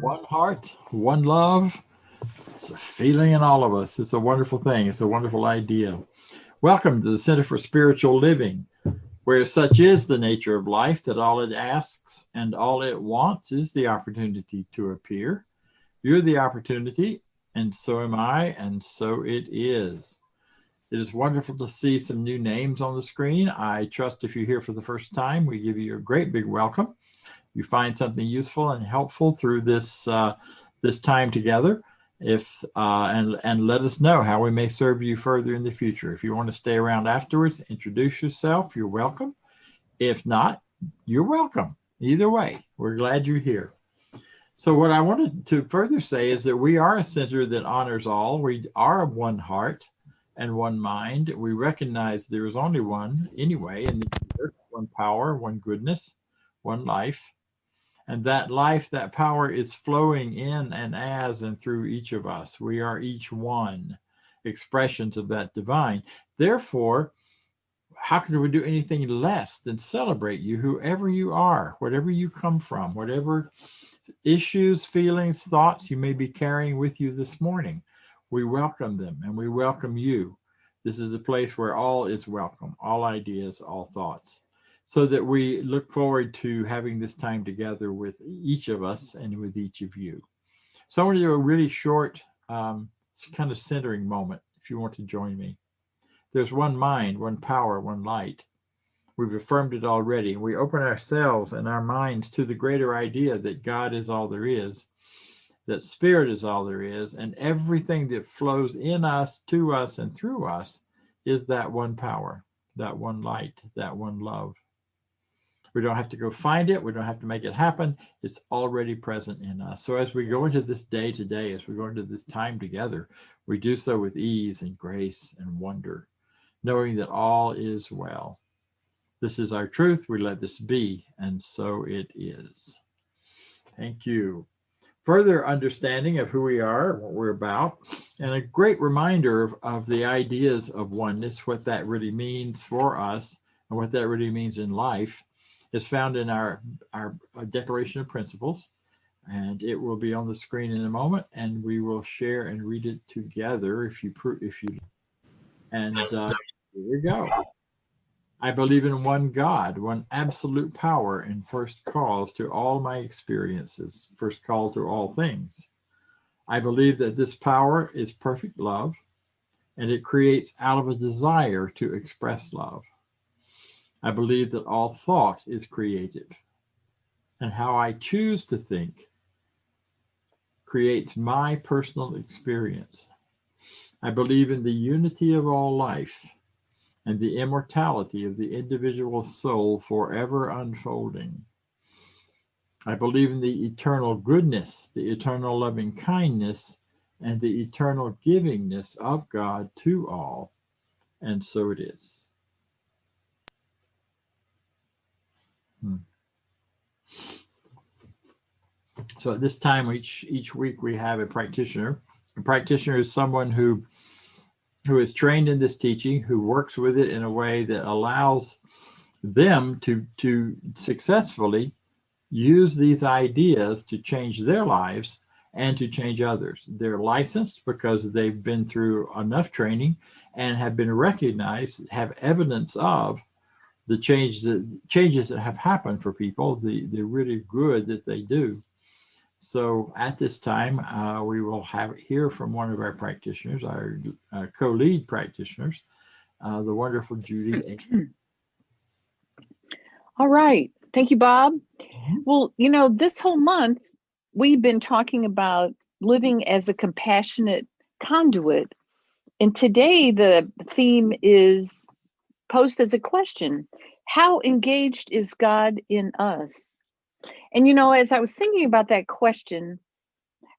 One heart, one love. It's a feeling in all of us. It's a wonderful thing. It's a wonderful idea. Welcome to the Center for Spiritual Living, where such is the nature of life that all it asks and all it wants is the opportunity to appear. You're the opportunity, and so am I, and so it is. It is wonderful to see some new names on the screen. I trust if you're here for the first time, we give you a great big welcome. You find something useful and helpful through this this time together. And let us know how we may serve you further in the future. If you want to stay around afterwards, introduce yourself. You're welcome. If not, you're welcome. Either way, we're glad you're here. So what I wanted to further say is that we are a center that honors all. We are one heart and one mind. We recognize there is only one anyway in the universe, one power, one goodness, one life. And that life, that power is flowing in and as and through each of us. We are each one expressions of that divine. Therefore, how can we do anything less than celebrate you, whoever you are, whatever you come from, whatever issues, feelings, thoughts you may be carrying with you this morning? We welcome them and we welcome you. This is a place where all is welcome, all ideas, all thoughts. So that we look forward to having this time together with each of us and with each of you. So I want to do a really short kind of centering moment if you want to join me. There's one mind, one power, one light. We've affirmed it already. We open ourselves and our minds to the greater idea that God is all there is, that spirit is all there is, and everything that flows in us, to us, and through us is that one power, that one light, that one love. We don't have to go find it. We don't have to make it happen. It's already present in us. So as we go into this day today, as we go into this time together, we do so with ease and grace and wonder, knowing that all is well. This is our truth. We let this be, and so it is. Thank you. Further understanding of who we are, what we're about, and a great reminder of the ideas of oneness, what that really means for us, and what that really means in life, is found in our Declaration of Principles, and it will be on the screen in a moment, and we will share and read it together if you and here we go. I believe in one God, one absolute power and first cause to all my experiences, first call to all things. I believe that this power is perfect love, and it creates out of a desire to express love. I believe that all thought is creative, and how I choose to think creates my personal experience. I believe in the unity of all life and the immortality of the individual soul forever unfolding. I believe in the eternal goodness, the eternal loving kindness, and the eternal givingness of God to all, and so it is. So at this time, each week we have a practitioner. A practitioner is someone who is trained in this teaching, who works with it in a way that allows them to successfully use these ideas to change their lives and to change others. They're licensed because they've been through enough training and have been recognized, have evidence of the changes that have happened for people, the really good that they do. So at this time, we will hear from one of our practitioners, our co-lead practitioners, the wonderful Judy. All right. Thank you, Bob. Well, this whole month, we've been talking about living as a compassionate conduit. And today, the theme is posed as a question: how engaged is God in us? And, as I was thinking about that question,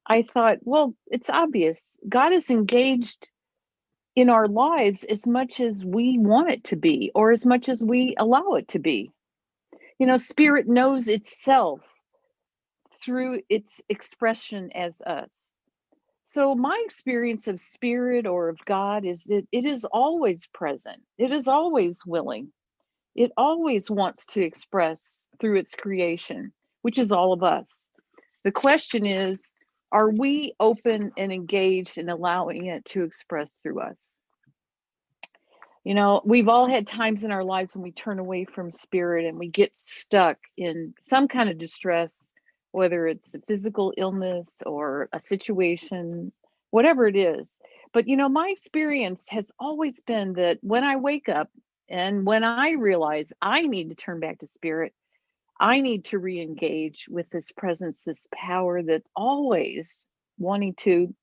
I thought, well, it's obvious. God is engaged in our lives as much as we want it to be, or as much as we allow it to be. Spirit knows itself through its expression as us. So my experience of spirit or of God is that it is always present. It is always willing. It always wants to express through its creation, which is all of us. The question is, are we open and engaged in allowing it to express through us? You know, we've all had times in our lives when we turn away from spirit and we get stuck in some kind of distress, whether it's a physical illness or a situation, whatever it is. But, you know, my experience has always been that when I wake up and when I realize I need to turn back to spirit, I need to re-engage with this presence, this power that's always wanting to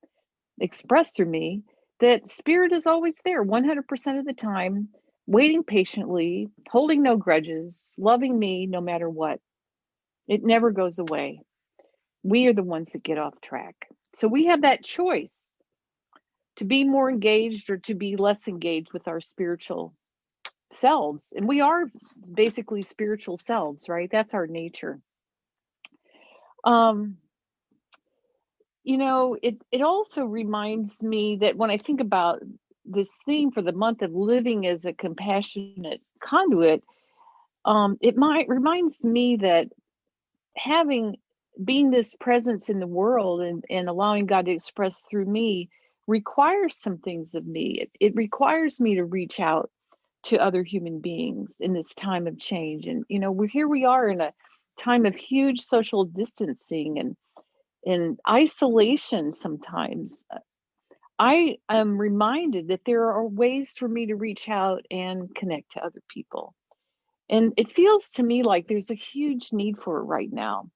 express through me, that spirit is always there 100% of the time, waiting patiently, holding no grudges, loving me no matter what. It never goes away. We are the ones that get off track. So we have that choice to be more engaged or to be less engaged with our spiritual selves. And we are basically spiritual selves, right? That's our nature. You know, it also reminds me that when I think about this theme for the month of living as a compassionate conduit, reminds me that being this presence in the world and allowing God to express through me requires some things of me. It requires me to reach out to other human beings in this time of change. And, you know, we are in a time of huge social distancing and in isolation sometimes. I am reminded that there are ways for me to reach out and connect to other people. And it feels to me like there's a huge need for it right now.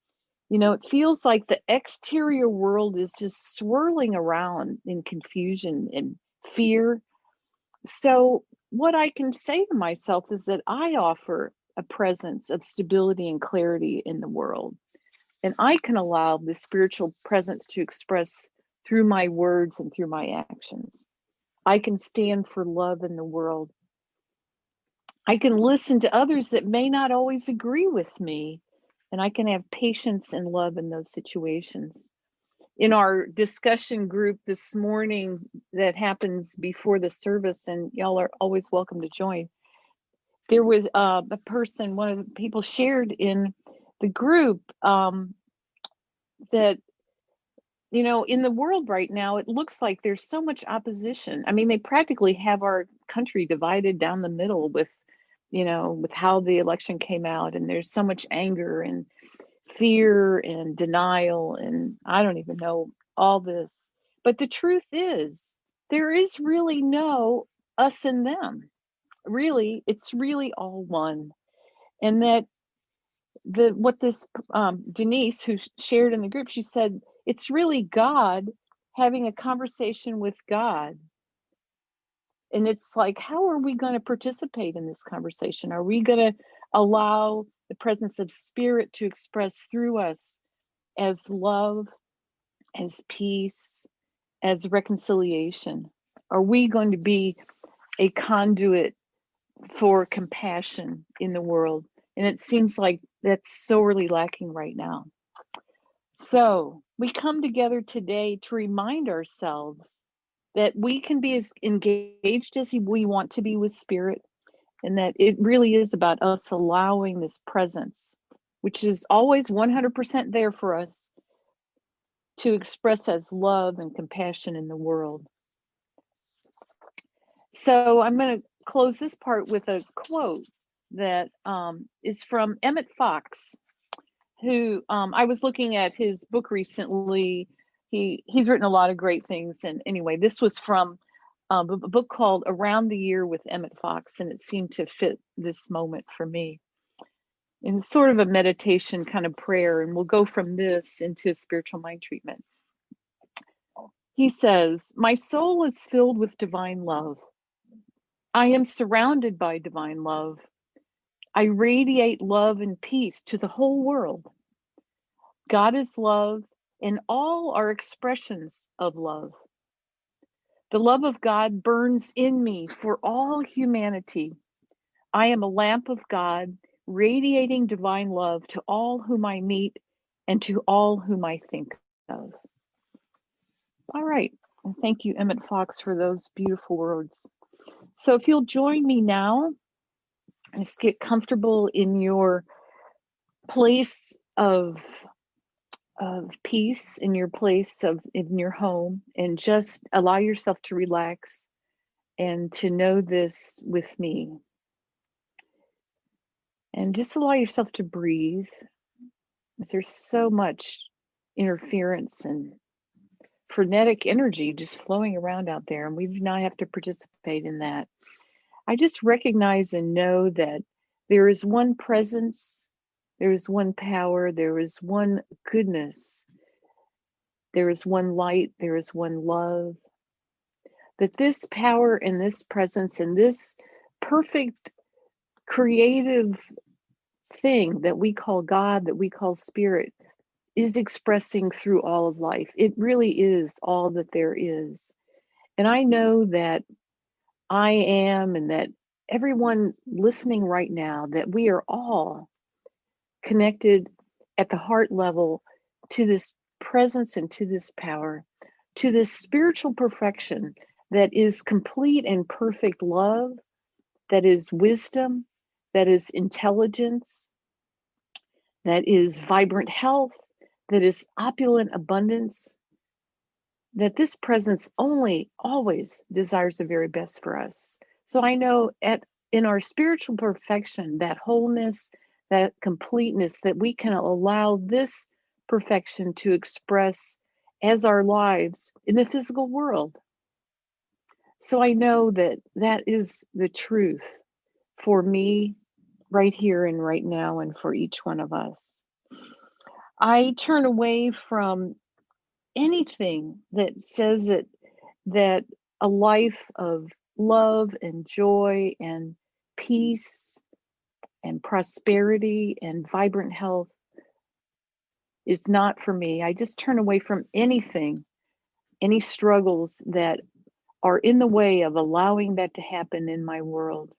You know, it feels like the exterior world is just swirling around in confusion and fear. So, what I can say to myself is that I offer a presence of stability and clarity in the world. And I can allow the spiritual presence to express through my words and through my actions. I can stand for love in the world. I can listen to others that may not always agree with me, and I can have patience and love in those situations. In our discussion group this morning that happens before the service, and y'all are always welcome to join, there was a person, one of the people shared in the group that, you know, in the world right now, it looks like there's so much opposition. I mean, they practically have our country divided down the middle with, you know, with how the election came out, and there's so much anger and fear and denial, and I don't even know all this. But the truth is, there is really no us and them. Really, it's really all one. And that what this Denise, who shared in the group, she said, it's really God having a conversation with God. And it's like, how are we going to participate in this conversation? Are we going to allow the presence of spirit to express through us as love, as peace, as reconciliation? Are we going to be a conduit for compassion in the world? And it seems like that's sorely lacking right now. So we come together today to remind ourselves that we can be as engaged as we want to be with spirit, and that it really is about us allowing this presence, which is always 100% there for us, to express as love and compassion in the world. So I'm going to close this part with a quote that is from Emmett Fox, who I was looking at his book recently. He's written a lot of great things. And anyway, this was from a book called Around the Year with Emmett Fox, and it seemed to fit this moment for me. And it's sort of a meditation kind of prayer, and we'll go from this into a spiritual mind treatment. He says, "My soul is filled with divine love. I am surrounded by divine love. I radiate love and peace to the whole world. God is love, and all are expressions of love. The love of God burns in me for all humanity. I am a lamp of God, radiating divine love to all whom I meet and to all whom I think of." All right. And thank you, Emmett Fox, for those beautiful words. So if you'll join me now, just get comfortable in your place of of peace in your place in your home, and just allow yourself to relax and to know this with me. And just allow yourself to breathe. There's so much interference and frenetic energy just flowing around out there, and we do not have to participate in that. I just recognize and know that there is one presence, there is one power, there is one goodness, there is one light, there is one love. That this power and this presence and this perfect creative thing that we call God, that we call spirit, is expressing through all of life. It really is all that there is. And I know that I am, and that everyone listening right now, that we are all connected at the heart level to this presence and to this power, to this spiritual perfection that is complete and perfect love, that is wisdom, that is intelligence, that is vibrant health, that is opulent abundance, that this presence only always desires the very best for us. So I know in our spiritual perfection, that wholeness, that completeness, that we can allow this perfection to express as our lives in the physical world. So I know that that is the truth for me right here and right now, and for each one of us. I turn away from anything that says that a life of love and joy and peace and prosperity and vibrant health is not for me. I just turn away from anything, any struggles that are in the way of allowing that to happen in my world.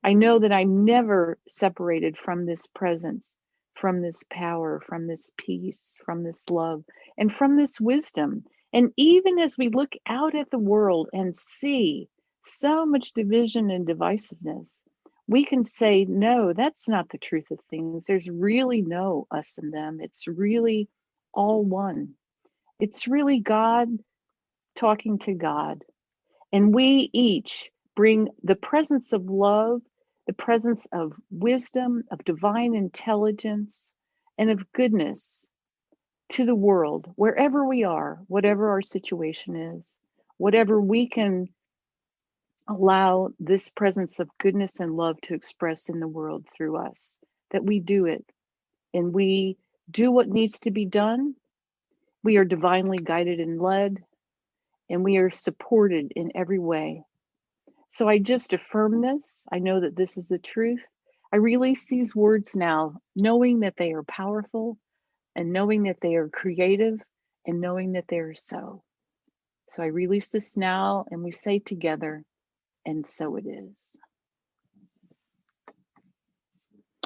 I know that I'm never separated from this presence, from this power, from this peace, from this love, and from this wisdom. And even as we look out at the world and see so much division and divisiveness, we can say, no, that's not the truth of things. There's really no us and them. It's really all one. It's really God talking to God. And we each bring the presence of love, the presence of wisdom, of divine intelligence, and of goodness to the world, wherever we are, whatever our situation is, whatever we can allow this presence of goodness and love to express in the world through us, that we do it. And we do what needs to be done. We are divinely guided and led, and we are supported in every way. So I just affirm this. I know that this is the truth. I release these words now, knowing that they are powerful, and knowing that they are creative, and knowing that they are so. So I release this now, and we say together, and so it is.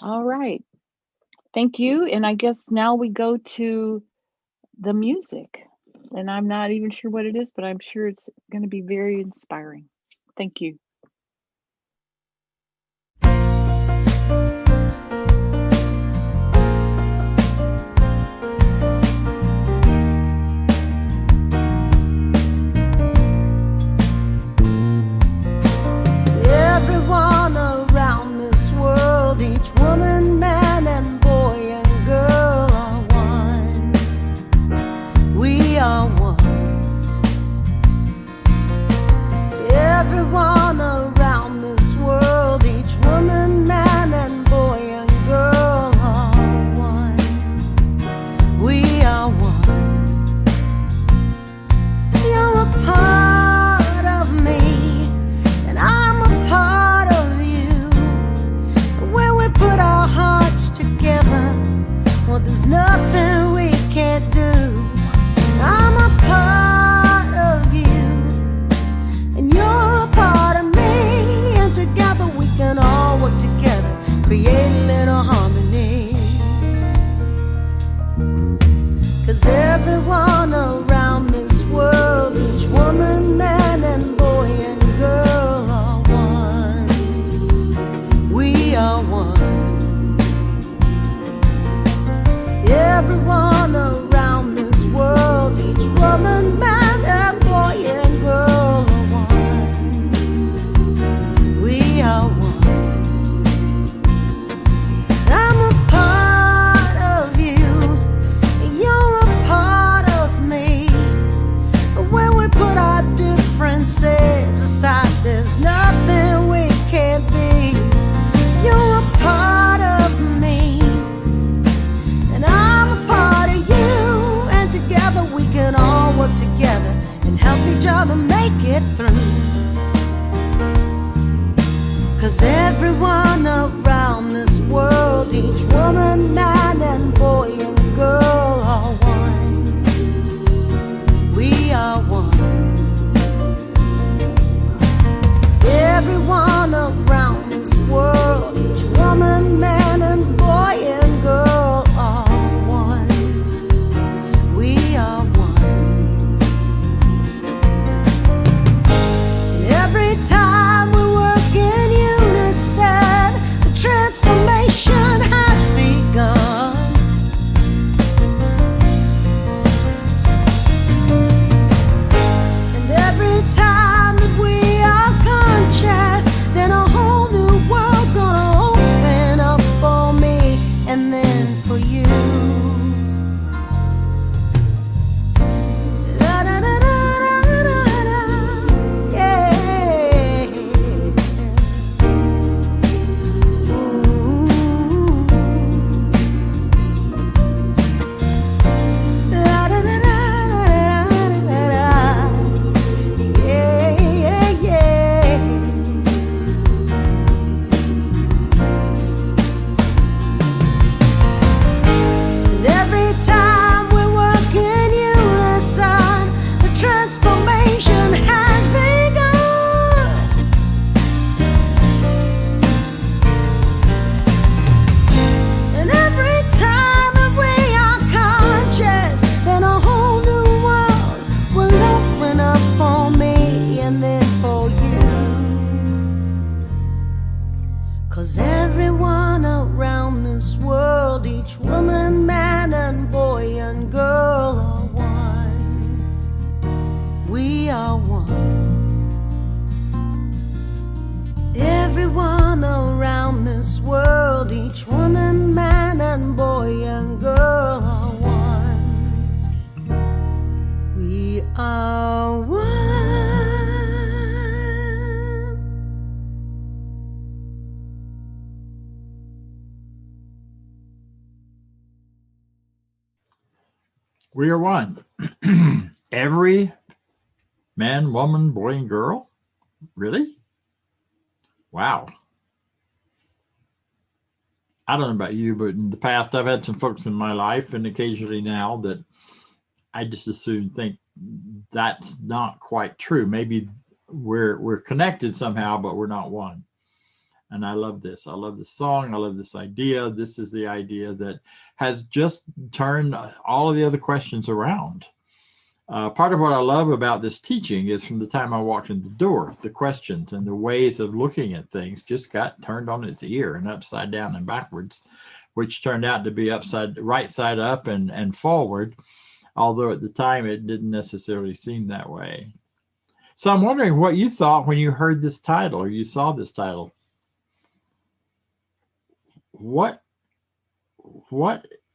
All right. Thank you. And I guess now we go to the music. And I'm not even sure what it is, but I'm sure it's going to be very inspiring. Thank you. Everyone around this world, each woman, man, and boy and girl are one. We are one. Everyone around this world, each woman, man, and boy and girl are one. We are one. You're a part of me, and I'm a part of you. When we put our hearts together, well, there's nothing we can't do. I'm a part of you, and you're a part of me, and together we can all work together, create a little harmony. 'Cause everyone around this world, each woman, man, and boy and girl are one. We are one. Everyone around each other make it through. 'Cause everyone around this world, each woman, man, and boy and girl are one. We are one. Everyone around this world, each woman, man, and boy and girl are one. We are one. And every time we work in unison, the transformation has begun. And every time that we are conscious, then a whole new world's gonna open up for me and then for you. Da-da-da-da-da-da-da, yeah. Ooh. Da-da-da-da-da-da-da, yeah, yeah, yeah. And every time we work in unison, the transformation has begun. And every time that we are conscious, then a whole new world will open up for me and then for you. 'Cause everyone around this world, each woman, man, and boy and girl are one. We are one. Everyone around this world, each woman, man, and boy and girl are one. We are one. We are one. Every man, woman, boy, and girl? Really? Wow. I don't know about you, but in the past, I've had some folks in my life, and occasionally now, that I just as soon think that's not quite true. Maybe we're connected somehow, but we're not one. And I love this. I love this song. I love this idea. This is the idea that has just turned all of the other questions around. Part of what I love about this teaching is from the time I walked in the door, the questions and the ways of looking at things just got turned on its ear and upside down and backwards, which turned out to be right side up and forward, although at the time it didn't necessarily seem that way. So I'm wondering what you thought when you heard this title or you saw this title.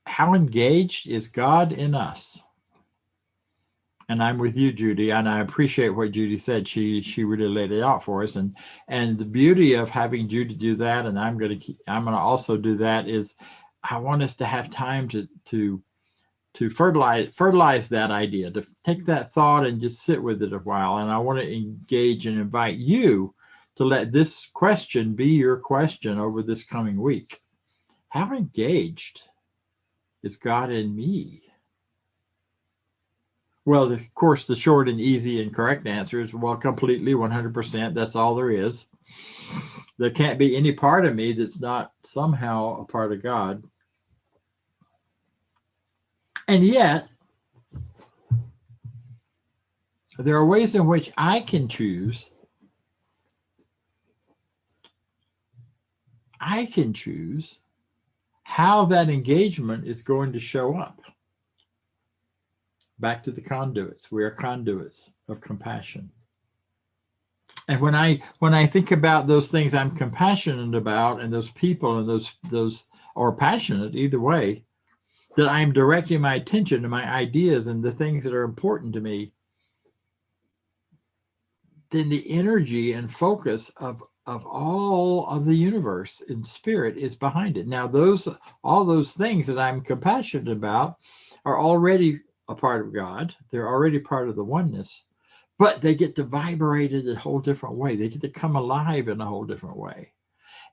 How engaged is God in us? And I'm with you, Judy, and I appreciate what Judy said. She really laid it out for us, and the beauty of having Judy do that, and I'm gonna also do that, is I want us to have time to fertilize that idea, to take that thought and just sit with it a while. And I want to engage and invite you to let this question be your question over this coming week. How engaged is God in me? Well, of course, the short and easy and correct answer is, well, completely, 100%. That's all there is. There can't be any part of me that's not somehow a part of God. And yet, there are ways in which I can choose. How that engagement is going to show up. Back to the conduits. We are conduits of compassion. And when I think about those things I'm compassionate about, and those people and those or passionate, either way, that I'm directing my attention to my ideas and the things that are important to me, then the energy and focus of all of the universe in spirit is behind it. Now, all those things that I'm compassionate about are already a part of God. They're already part of the oneness. but they get to vibrate in a whole different way. They get to come alive in a whole different way.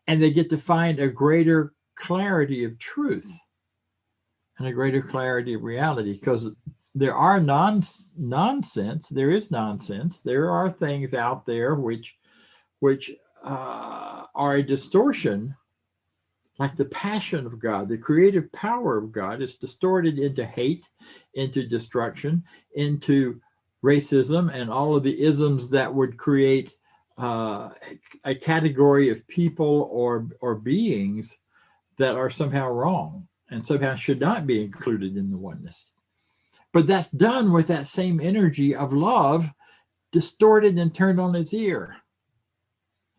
And they get to find a greater clarity of truth and a greater clarity of reality, because there are nonsense. There is nonsense. There are things out there which are a distortion, like the passion of God, the creative power of God is distorted into hate, into destruction, into racism, and all of the isms that would create a category of people or beings that are somehow wrong and somehow should not be included in the oneness. But that's done with that same energy of love, distorted and turned on its ear.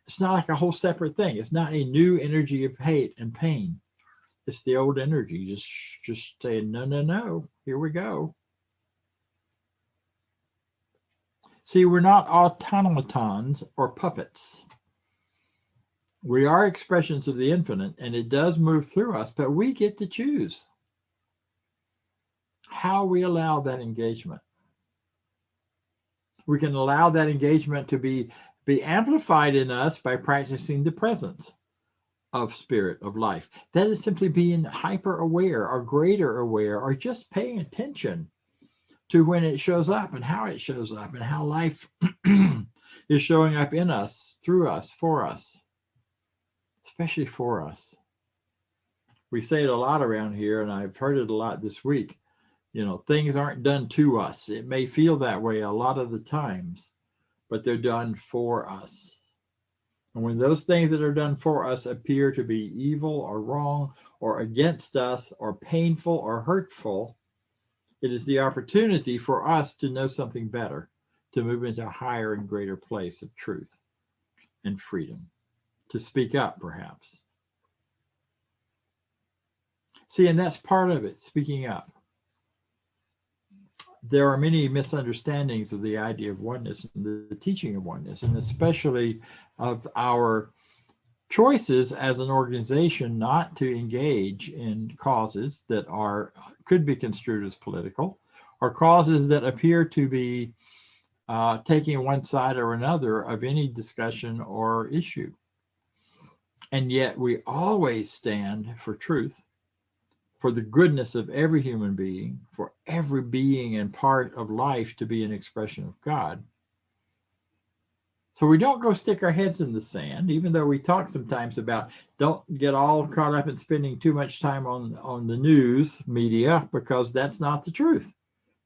It's not like a whole separate thing. It's not a new energy of hate and pain. It's the old energy, just saying, no, no, no, here we go. See, we're not automatons or puppets. We are expressions of the infinite, and it does move through us, but we get to choose how we allow that engagement. We can allow that engagement to be amplified in us by practicing the presence of spirit, of life. That is simply being hyper aware or greater aware, or just paying attention to when it shows up and how it shows up and how life is showing up in us, through us, for us, especially for us. We say it a lot around here, and I've heard it a lot this week. You know, things aren't done to us. It may feel that way a lot of the times, but they're done for us. And when those things that are done for us appear to be evil or wrong or against us or painful or hurtful, it is the opportunity for us to know something better, to move into a higher and greater place of truth and freedom, to speak up perhaps. See, and that's part of it, speaking up. There are many misunderstandings of the idea of oneness and the teaching of oneness, and especially of our choices as an organization not to engage in causes that could be construed as political, or causes that appear to be taking one side or another of any discussion or issue. And yet we always stand for truth, for the goodness of every human being, for every being and part of life to be an expression of God. So we don't go stick our heads in the sand, even though we talk sometimes about don't get all caught up in spending too much time on the news media, because that's not the truth.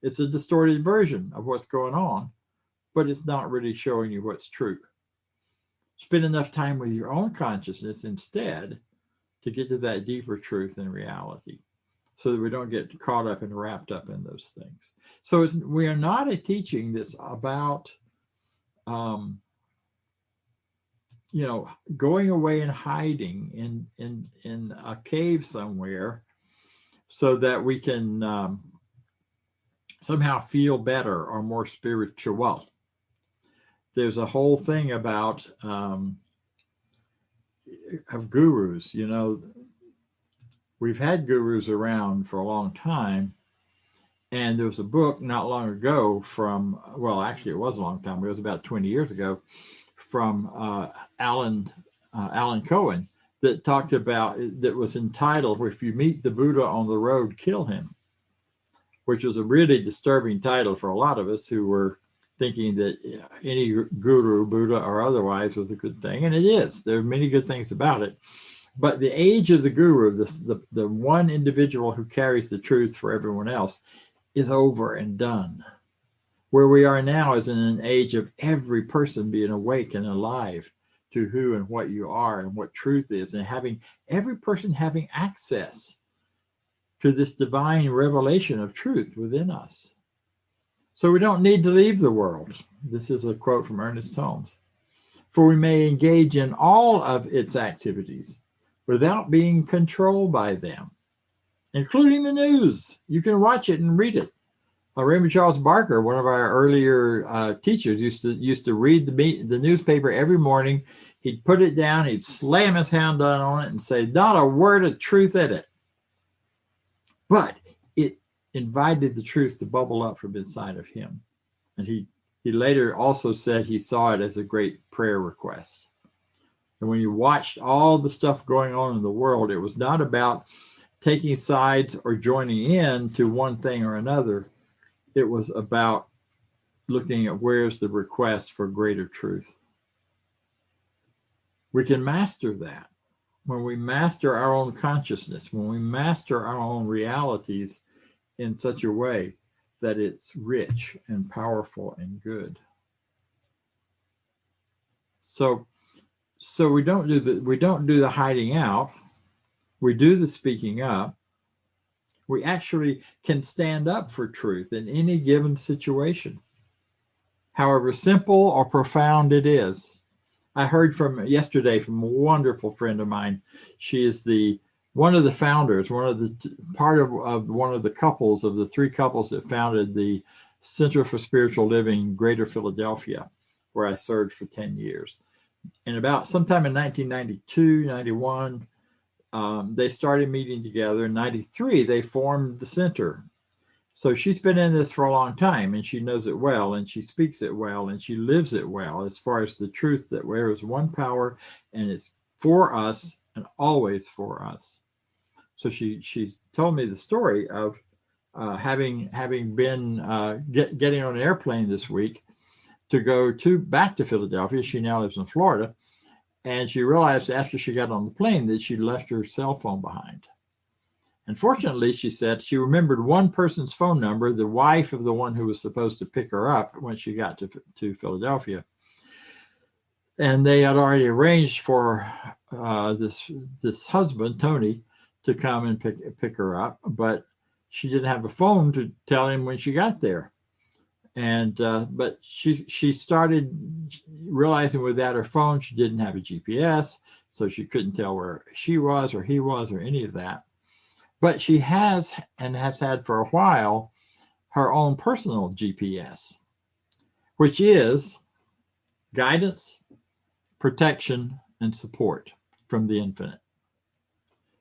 It's a distorted version of what's going on, but it's not really showing you what's true. Spend enough time with your own consciousness instead to get to that deeper truth and reality, so that we don't get caught up and wrapped up in those things. So we are not a teaching that's about, going away and hiding in a cave somewhere so that we can somehow feel better or more spiritual. There's a whole thing about of gurus. We've had gurus around for a long time, and there was a book not long ago actually it was a long time, it was about 20 years ago, from Alan Cohen, that talked about, that was entitled, "If You Meet the Buddha on the Road, Kill Him," which was a really disturbing title for a lot of us who were thinking that any guru, Buddha or otherwise, was a good thing. And it is. There are many good things about it. But the age of the guru, the one individual who carries the truth for everyone else, is over and done. Where we are now is in an age of every person being awake and alive to who and what you are and what truth is, and every person having access to this divine revelation of truth within us. So we don't need to leave the world. This is a quote from Ernest Holmes. For we may engage in all of its activities without being controlled by them, including the news. You can watch it and read it. Raymond Charles Barker, one of our earlier teachers, used to read the newspaper every morning. He'd put it down, he'd slam his hand down on it and say, not a word of truth in it. But it invited the truth to bubble up from inside of him. And he he later also said he saw it as a great prayer request. And when you watched all the stuff going on in the world, it was not about taking sides or joining in to one thing or another. It was about looking at where's the request for greater truth. We can master that when we master our own consciousness, when we master our own realities in such a way that it's rich and powerful and good. So we don't do the hiding out. We do the speaking up. We actually can stand up for truth in any given situation, however simple or profound it is. I heard yesterday from a wonderful friend of mine. She is one of the founders, part of one of the couples of the three couples that founded the Center for Spiritual Living, Greater Philadelphia, where I served for 10 years. And about sometime in 1992, 91, they started meeting together. In 93, they formed the center. So she's been in this for a long time, and she knows it well, and she speaks it well, and she lives it well, as far as the truth that there is one power, and it's for us and always for us. So she's told me the story of having been getting on an airplane this week to go back to Philadelphia. She now lives in Florida, and she realized after she got on the plane that she'd left her cell phone behind. And fortunately, she said she remembered one person's phone number, the wife of the one who was supposed to pick her up when she got to Philadelphia. And they had already arranged for this husband, Tony, to come and pick her up, but she didn't have a phone to tell him when she got there. And but she started realizing without her phone, she didn't have a GPS, so she couldn't tell where she was or he was or any of that. But she has had for a while her own personal GPS, which is guidance, protection, and support from the infinite.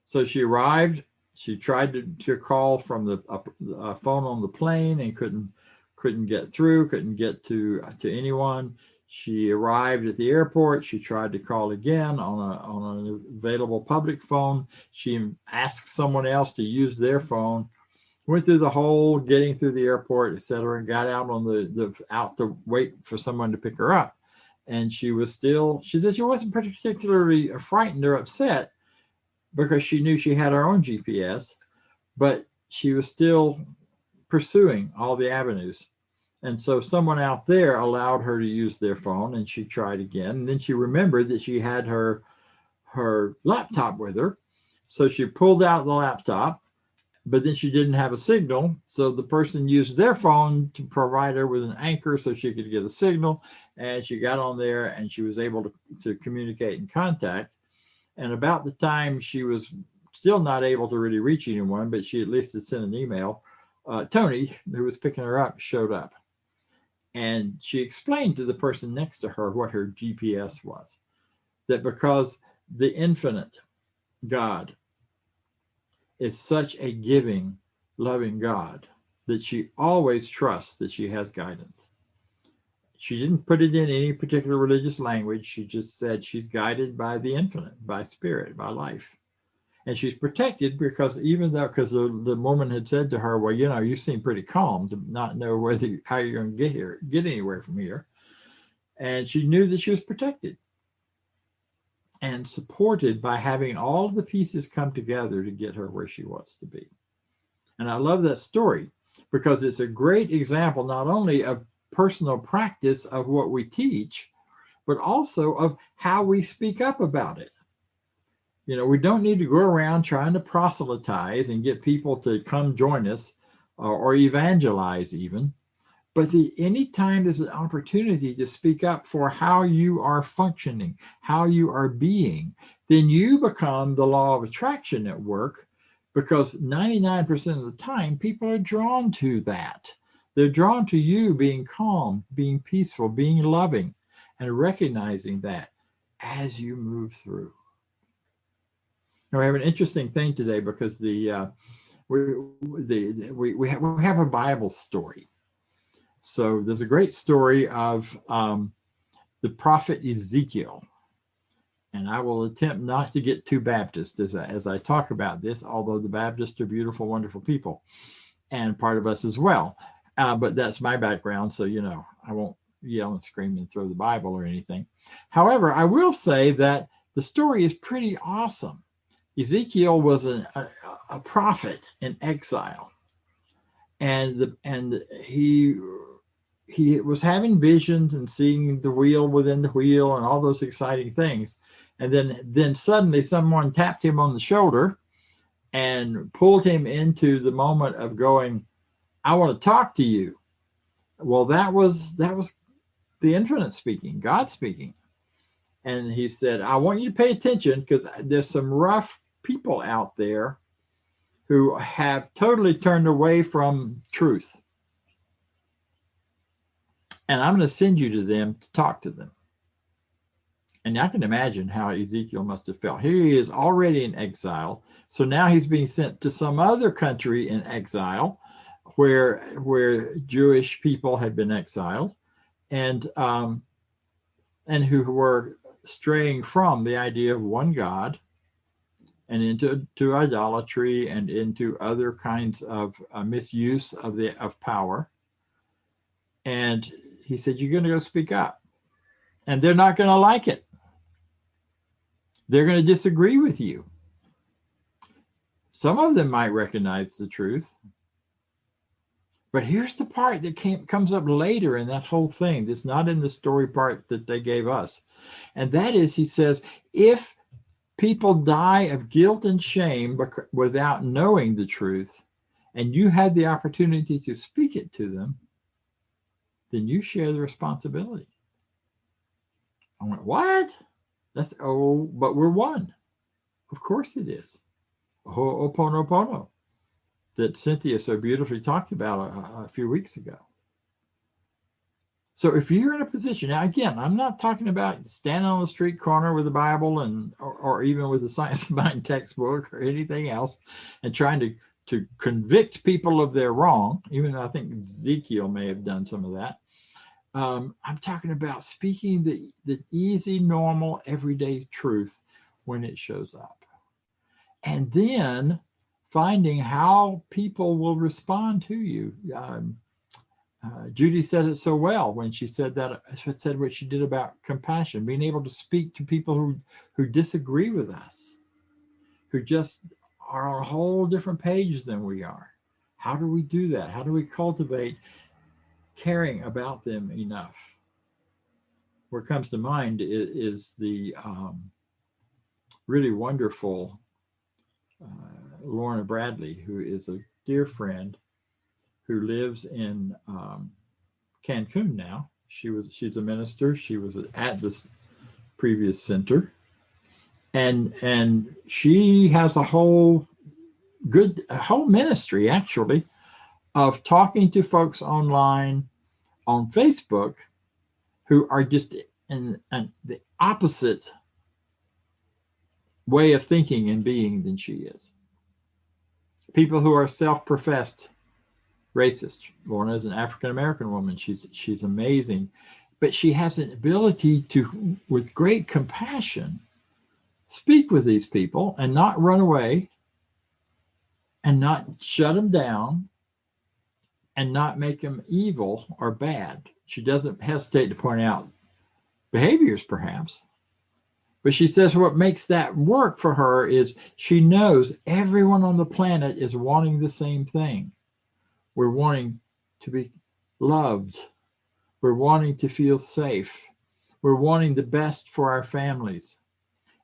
So she arrived. She tried to call from the phone on the plane and couldn't get through, couldn't get to anyone. She arrived at the airport. She tried to call again on an available public phone. She asked someone else to use their phone, went through the whole getting through the airport, et cetera, and got out on out to wait for someone to pick her up. And she said she wasn't particularly frightened or upset because she knew she had her own GPS, but she was still pursuing all the avenues. And so someone out there allowed her to use their phone, and she tried again. And then she remembered that she had her laptop with her. So she pulled out the laptop, but then she didn't have a signal. So the person used their phone to provide her with an anchor so she could get a signal. And she got on there and she was able to communicate and contact. And about the time she was still not able to really reach anyone, but she at least had sent an email, Tony, who was picking her up, showed up. And she explained to the person next to her what her GPS was. That because the infinite God is such a giving, loving God that she always trusts that she has guidance. She didn't put it in any particular religious language. She just said she's guided by the infinite, by spirit, by life. And she's protected because the woman had said to her, well, you seem pretty calm to not know how you're going to get anywhere from here. And she knew that she was protected and supported by having all the pieces come together to get her where she wants to be. And I love that story because it's a great example, not only of personal practice of what we teach, but also of how we speak up about it. We don't need to go around trying to proselytize and get people to come join us or evangelize even. But anytime there's an opportunity to speak up for how you are functioning, how you are being, then you become the law of attraction at work, because 99% of the time people are drawn to that. They're drawn to you being calm, being peaceful, being loving, and recognizing that as you move through. Now, we have an interesting thing today because we have a Bible story. So there's a great story of the prophet Ezekiel. And I will attempt not to get too Baptist as I talk about this, although the Baptists are beautiful, wonderful people and part of us as well. But that's my background. So, you know, I won't yell and scream and throw the Bible or anything. However, I will say that the story is pretty awesome. Ezekiel was a prophet in exile. And he was having visions and seeing the wheel within the wheel and all those exciting things. And then suddenly someone tapped him on the shoulder and pulled him into the moment of going, I want to talk to you. Well, that was the infinite speaking, God speaking. And he said, I want you to pay attention because there's some rough people out there who have totally turned away from truth. And I'm going to send you to them to talk to them. And I can imagine how Ezekiel must have felt. Here he is already in exile. So now he's being sent to some other country in exile where Jewish people had been exiled and who were straying from the idea of one God and into idolatry and into other kinds of misuse of power. And he said, you're going to go speak up. And they're not going to like it. They're going to disagree with you. Some of them might recognize the truth. But here's the part that comes up later in that whole thing. That's not in the story part that they gave us. And that is, he says, if people die of guilt and shame without knowing the truth, and you had the opportunity to speak it to them, then you share the responsibility. I went, what? But we're one. Of course it is. Ho'oponopono, that Cynthia so beautifully talked about a few weeks ago. So if you're in a position, now again, I'm not talking about standing on the street corner with the Bible or even with the Science of Mind textbook or anything else and trying to convict people of their wrong, even though I think Ezekiel may have done some of that. I'm talking about speaking the easy, normal, everyday truth when it shows up. And then finding how people will respond to you. Judy said it so well when she said what she did about compassion, being able to speak to people who disagree with us, who just are on a whole different page than we are. How do we do that? How do we cultivate caring about them enough? What comes to mind is the really wonderful Lorraine Bradley, who is a dear friend who lives in Cancun now. She's a minister. She was at this previous center, and she has a whole ministry actually of talking to folks online on Facebook who are just in the opposite way of thinking and being than she is. People who are self-professed racist. Lorna is an African-American woman. She's amazing, but she has an ability to, with great compassion, speak with these people and not run away and not shut them down and not make them evil or bad. She doesn't hesitate to point out behaviors, perhaps. But she says what makes that work for her is she knows everyone on the planet is wanting the same thing. We're wanting to be loved. We're wanting to feel safe. We're wanting the best for our families.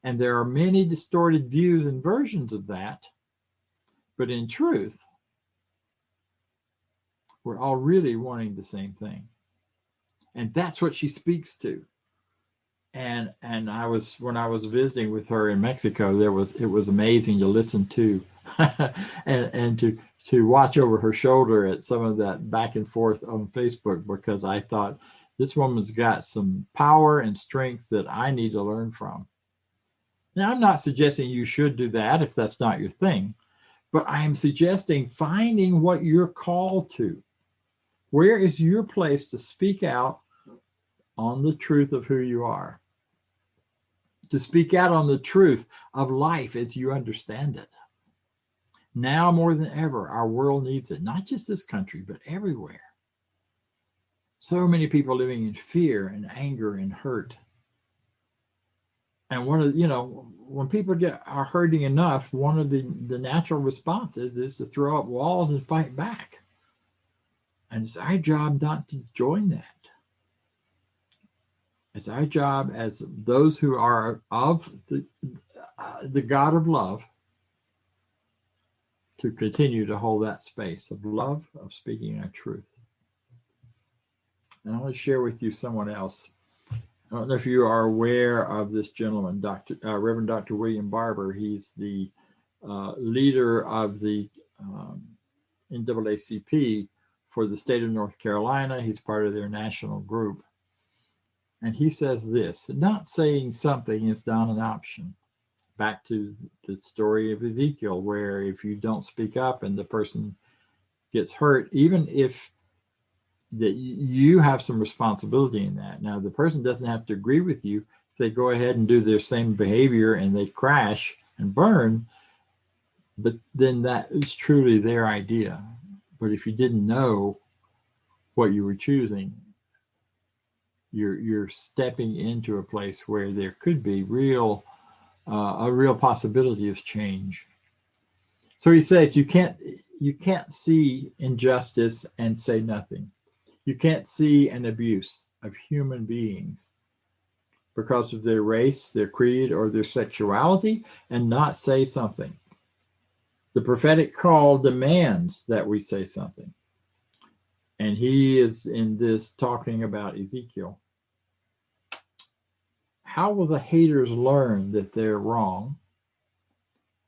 And there are many distorted views and versions of that. But in truth, we're all really wanting the same thing. And that's what she speaks to. And when I was visiting with her in Mexico, it was amazing to listen to and to watch over her shoulder at some of that back and forth on Facebook, because I thought this woman's got some power and strength that I need to learn from. Now, I'm not suggesting you should do that if that's not your thing, but I am suggesting finding what you're called to. Where is your place to speak out on the truth of who you are? To speak out on the truth of life as you understand it. Now more than ever, our world needs it. Not just this country, but everywhere. So many people living in fear and anger and hurt. And one of, when people are hurting enough, one of the natural responses is to throw up walls and fight back. And it's our job not to join that. It's our job as those who are of the God of love to continue to hold that space of love, of speaking our truth. And I want to share with you someone else. I don't know if you are aware of this gentleman, Reverend Dr. William Barber. He's the leader of the NAACP for the state of North Carolina. He's part of their national group. And he says this: not saying something is not an option. Back to the story of Ezekiel, where if you don't speak up and the person gets hurt, even if that you have some responsibility in that. Now, the person doesn't have to agree with you. If they go ahead and do their same behavior and they crash and burn, but then that is truly their idea. But if you didn't know what you were choosing, you're stepping into a place where there could be a real possibility of change. So he says you can't see injustice and say nothing. You can't see an abuse of human beings because of their race, their creed, or their sexuality and not say something. The prophetic call demands that we say something. And he is in this talking about Ezekiel. How will the haters learn that they're wrong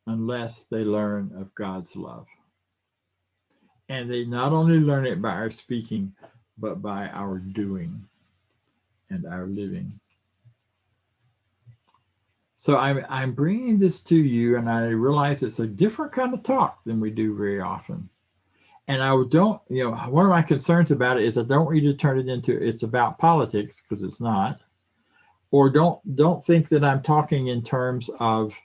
unless they learn of God's love? And they not only learn it by our speaking, but by our doing and our living. So I'm bringing this to you, and I realize it's a different kind of talk than we do very often. And I don't, one of my concerns about it is I don't want you to turn it into it's about politics, because it's not. Or don't think that I'm talking in terms of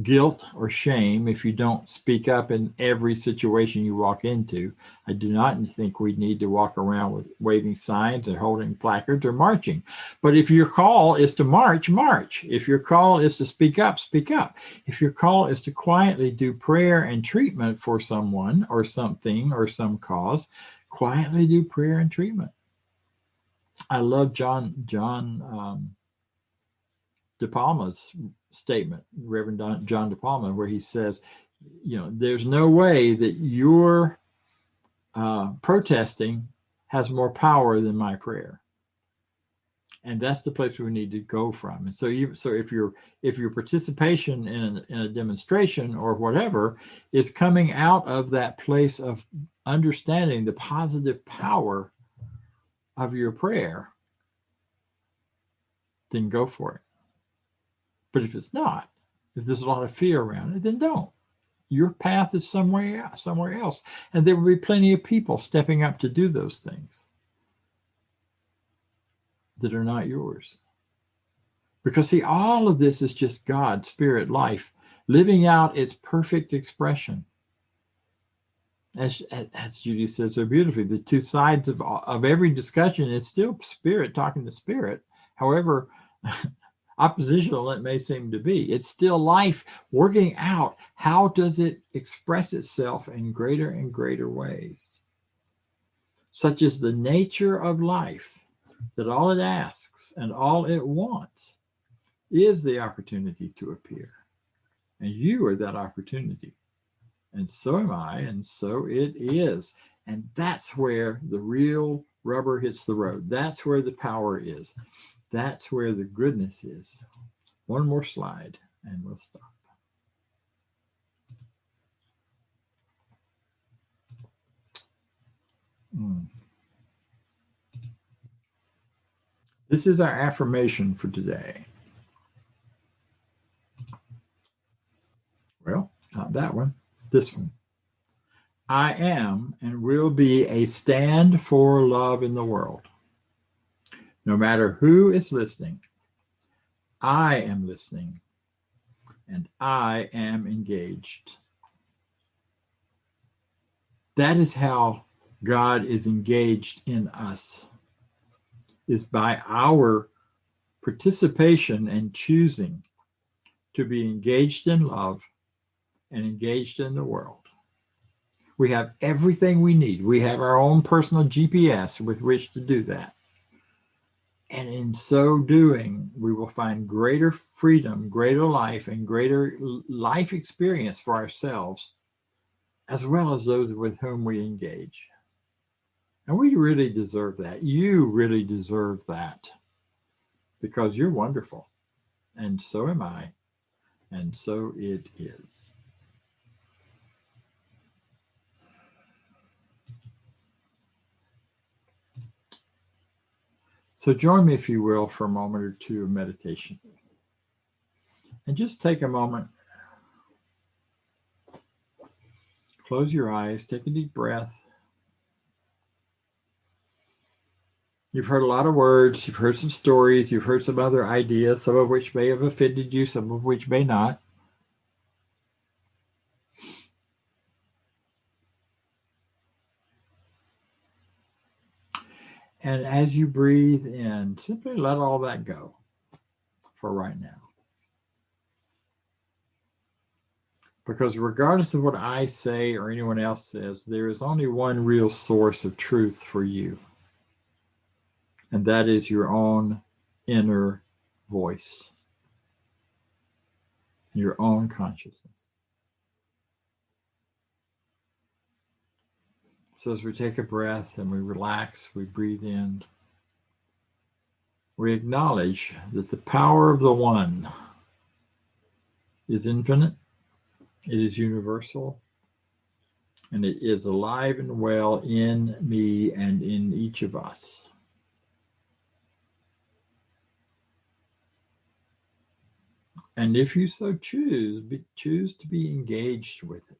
guilt or shame if you don't speak up in every situation you walk into. I do not think we need to walk around with waving signs and holding placards or marching. But if your call is to march, march. If your call is to speak up, speak up. If your call is to quietly do prayer and treatment for someone or something or some cause, quietly do prayer and treatment. I love John De Palma's statement, Reverend John De Palma, where he says, there's no way that your protesting has more power than my prayer. And that's the place we need to go from. And so if your participation in a demonstration or whatever is coming out of that place of understanding the positive power of your prayer, then go for it. But if it's not, if there's a lot of fear around it, then don't. Your path is somewhere else. And there will be plenty of people stepping up to do those things that are not yours. Because see, all of this is just God, spirit, life, living out its perfect expression. As Judy said so beautifully, the two sides of every discussion is still spirit talking to spirit. However oppositional it may seem to be, it's still life working out how does it express itself in greater and greater ways. Such is the nature of life, that all it asks and all it wants is the opportunity to appear. And you are that opportunity. And so am I, and so it is. And that's where the real rubber hits the road. That's where the power is. That's where the goodness is. One more slide, and we'll stop. This is our affirmation for today. Well, not that one, this one. I am and will be a stand for love in the world. No matter who is listening, I am listening and I am engaged. That is how God is engaged in us, is by our participation and choosing to be engaged in love and engaged in the world. We have everything we need. We have our own personal GPS with which to do that. And in so doing, we will find greater freedom, greater life, and greater life experience for ourselves, as well as those with whom we engage. And we really deserve that. You really deserve that, because you're wonderful. And so am I. And so it is. So join me, if you will, for a moment or two of meditation. And just take a moment. Close your eyes, take a deep breath. You've heard a lot of words, you've heard some stories, you've heard some other ideas, some of which may have offended you, some of which may not. And as you breathe in, simply let all that go for right now. Because regardless of what I say or anyone else says, there is only one real source of truth for you. And that is your own inner voice, your own consciousness. So as we take a breath and we relax, we breathe in, we acknowledge that the power of the One is infinite, it is universal, and it is alive and well in me and in each of us. And if you so choose to be engaged with it.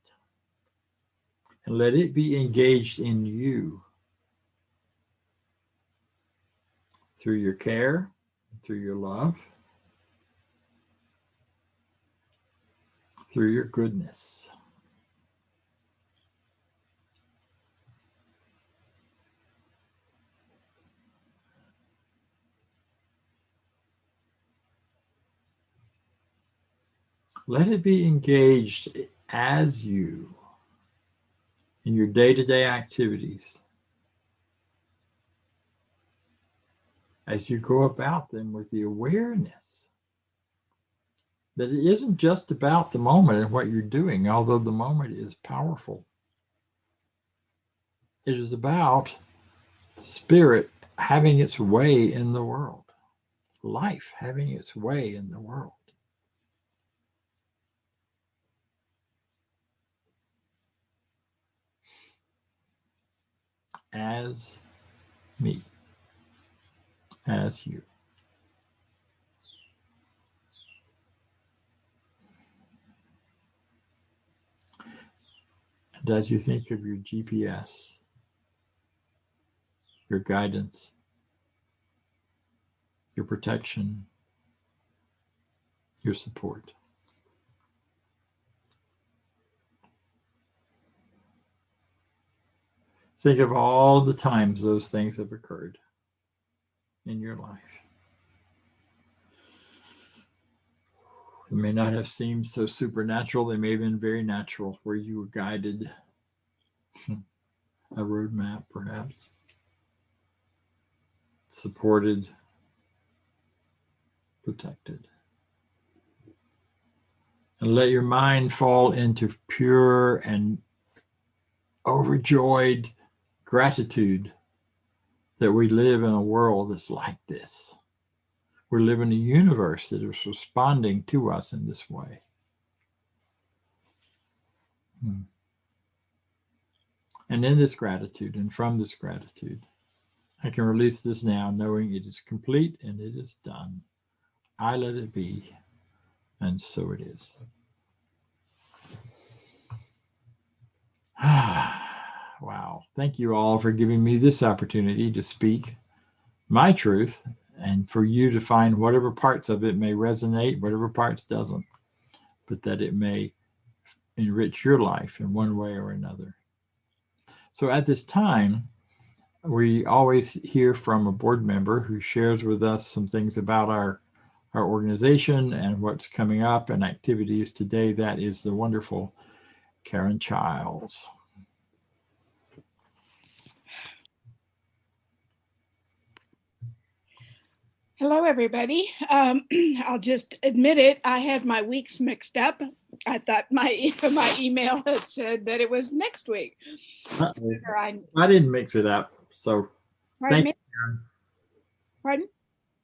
And let it be engaged in you through your care, through your love, through your goodness. Let it be engaged as you in your day-to-day activities, as you go about them with the awareness that it isn't just about the moment and what you're doing, although the moment is powerful. It is about spirit having its way in the world, life having its way in the world. As me, as you. And as you think of your GPS, your guidance, your protection, your support, think of all the times those things have occurred in your life. They may not have seemed so supernatural. They may have been very natural, where you were guided, a roadmap perhaps, supported, protected. And let your mind fall into pure and overjoyed gratitude that we live in a world that's like this. We live in a universe that is responding to us in this way. And in this gratitude and from this gratitude, I can release this now, knowing it is complete and it is done. I let it be, and so it is. Wow. Thank you all for giving me this opportunity to speak my truth, and for you to find whatever parts of it may resonate, whatever parts doesn't, but that it may enrich your life in one way or another. So at this time, we always hear from a board member who shares with us some things about our organization and what's coming up and activities. Today, that is the wonderful Karen Childs. Hello, everybody. I'll just admit it. I had my weeks mixed up. I thought my email had said that it was next week. I didn't mix it up. So thank you, Karen. Pardon?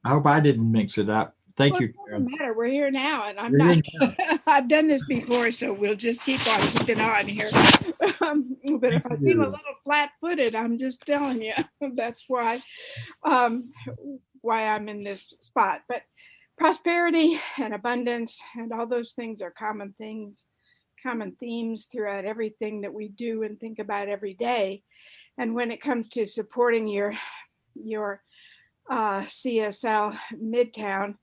I hope I didn't mix it up. Thank you, Karen. It doesn't matter. We're here now, and I'm You're not. I've done this before, so we'll just keep on keeping on here. But if I seem a little flat-footed, I'm just telling you. That's why I'm in this spot. But prosperity and abundance and all those things are common themes throughout everything that we do and think about every day. And when it comes to supporting your CSL Midtown,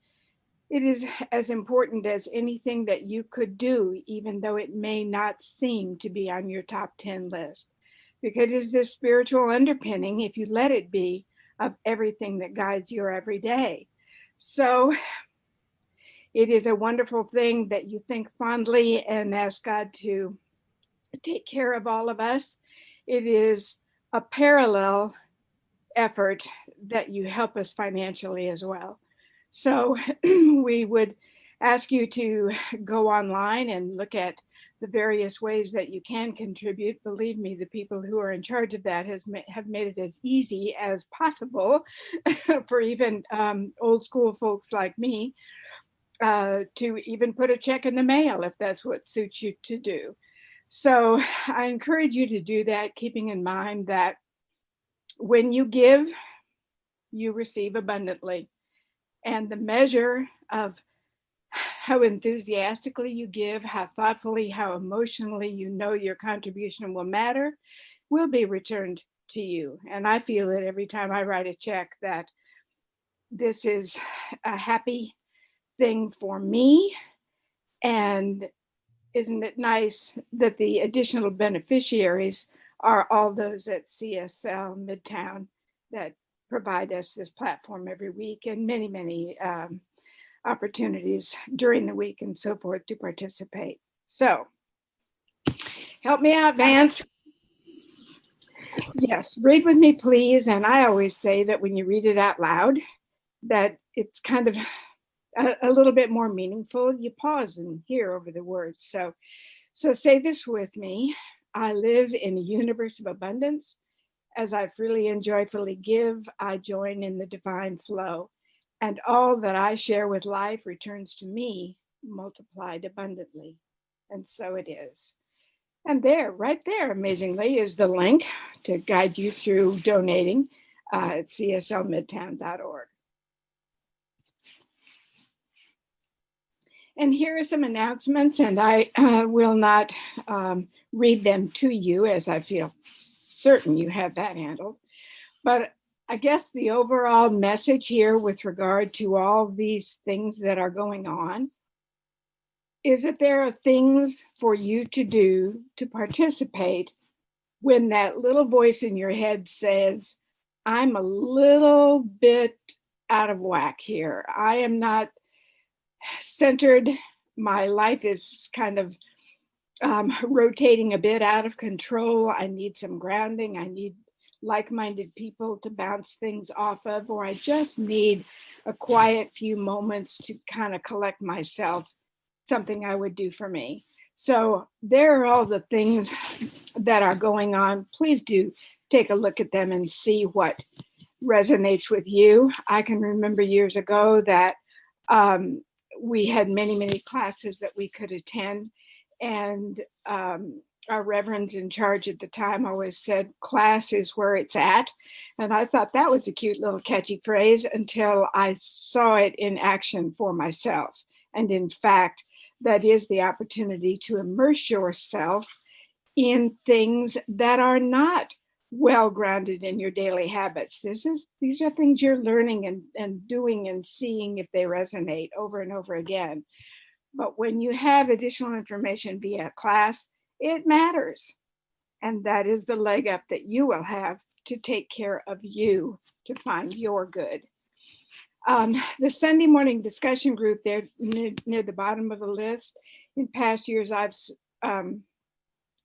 it is as important as anything that you could do, even though it may not seem to be on your top 10 list, because it is this spiritual underpinning, if you let it be, of everything that guides your every day. So it is a wonderful thing that you think fondly and ask God to take care of all of us. It is a parallel effort that you help us financially as well. So we would ask you to go online and look at the various ways that you can contribute. Believe me, the people who are in charge of that have made it as easy as possible for even old school folks like me to even put a check in the mail if that's what suits you to do. So I encourage you to do that, keeping in mind that when you give, you receive abundantly. And the measure of how enthusiastically you give, how thoughtfully, how emotionally you know your contribution will matter, will be returned to you. And I feel it every time I write a check that this is a happy thing for me. And isn't it nice that the additional beneficiaries are all those at CSL Midtown that provide us this platform every week and many, many opportunities during the week and so forth to participate. So help me out, Vance. Yes, read with me, please. And I always say that when you read it out loud, that it's kind of a little bit more meaningful. You pause and hear over the words. So say this with me. I live in a universe of abundance. As I freely and joyfully give, I join in the divine flow. And all that I share with life returns to me multiplied abundantly. And so it is. And there, right there, amazingly, is the link to guide you through donating at cslmidtown.org. And here are some announcements, and I will not read them to you, as I feel certain you have that handled. But I guess the overall message here with regard to all these things that are going on is that there are things for you to do to participate when that little voice in your head says, I'm a little bit out of whack here. I am not centered. My life is kind of rotating a bit out of control. I need some grounding. I need like-minded people to bounce things off of, or I just need a quiet few moments to kind of collect myself, something I would do for me. So there are all the things that are going on. Please do take a look at them and see what resonates with you. I can remember years ago that we had many, many classes that we could attend. And our reverends in charge at the time always said, class is where it's at. And I thought that was a cute little catchy phrase until I saw it in action for myself. And in fact, that is the opportunity to immerse yourself in things that are not well grounded in your daily habits. These are things you're learning and doing and seeing if they resonate over and over again. But when you have additional information via class, it matters. And that is the leg up that you will have to take care of you, to find your good. The Sunday morning discussion group there near the bottom of the list, in past years I've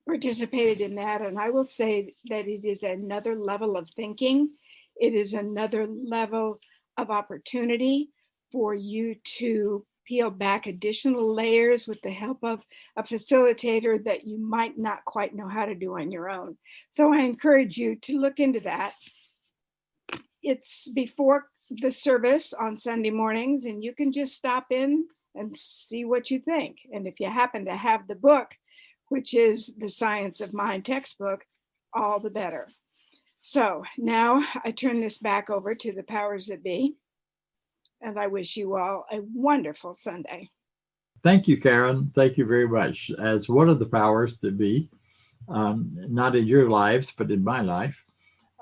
participated in that, and I will say that it is another level of thinking. It is another level of opportunity for you to peel back additional layers with the help of a facilitator that you might not quite know how to do on your own. So I encourage you to look into that. It's before the service on Sunday mornings, and you can just stop in and see what you think. And if you happen to have the book, which is the Science of Mind textbook, all the better. So now I turn this back over to the powers that be, and I wish you all a wonderful Sunday. Thank you, Karen. Thank you very much. As one of the powers that be, not in your lives, but in my life,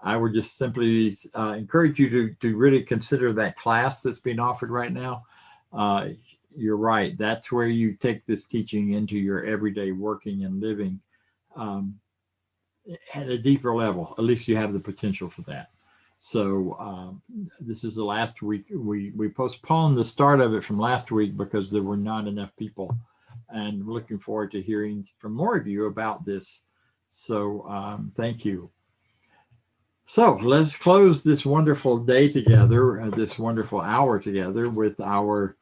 I would just simply encourage you to really consider that class that's being offered right now. You're right. That's where you take this teaching into your everyday working and living at a deeper level. At least you have the potential for that. So this is the last week. We postponed the start of it from last week because there were not enough people, and we're looking forward to hearing from more of you about this. So thank you. So let's close this wonderful day together, this wonderful hour together, with our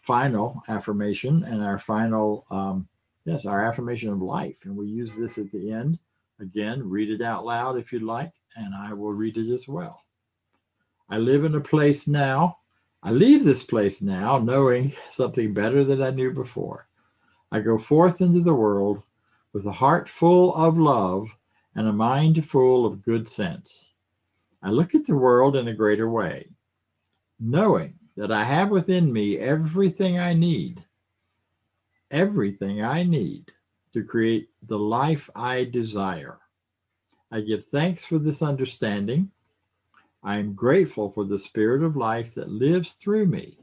final affirmation and our final, our affirmation of life. And we use this at the end. Again, read it out loud if you'd like, and I will read it as well. I live in a place now. I leave this place now knowing something better than I knew before. I go forth into the world with a heart full of love and a mind full of good sense. I look at the world in a greater way, knowing that I have within me everything I need to create the life I desire. I give thanks for this understanding. I am grateful for the spirit of life that lives through me.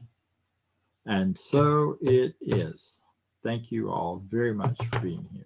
And so it is. Thank you all very much for being here.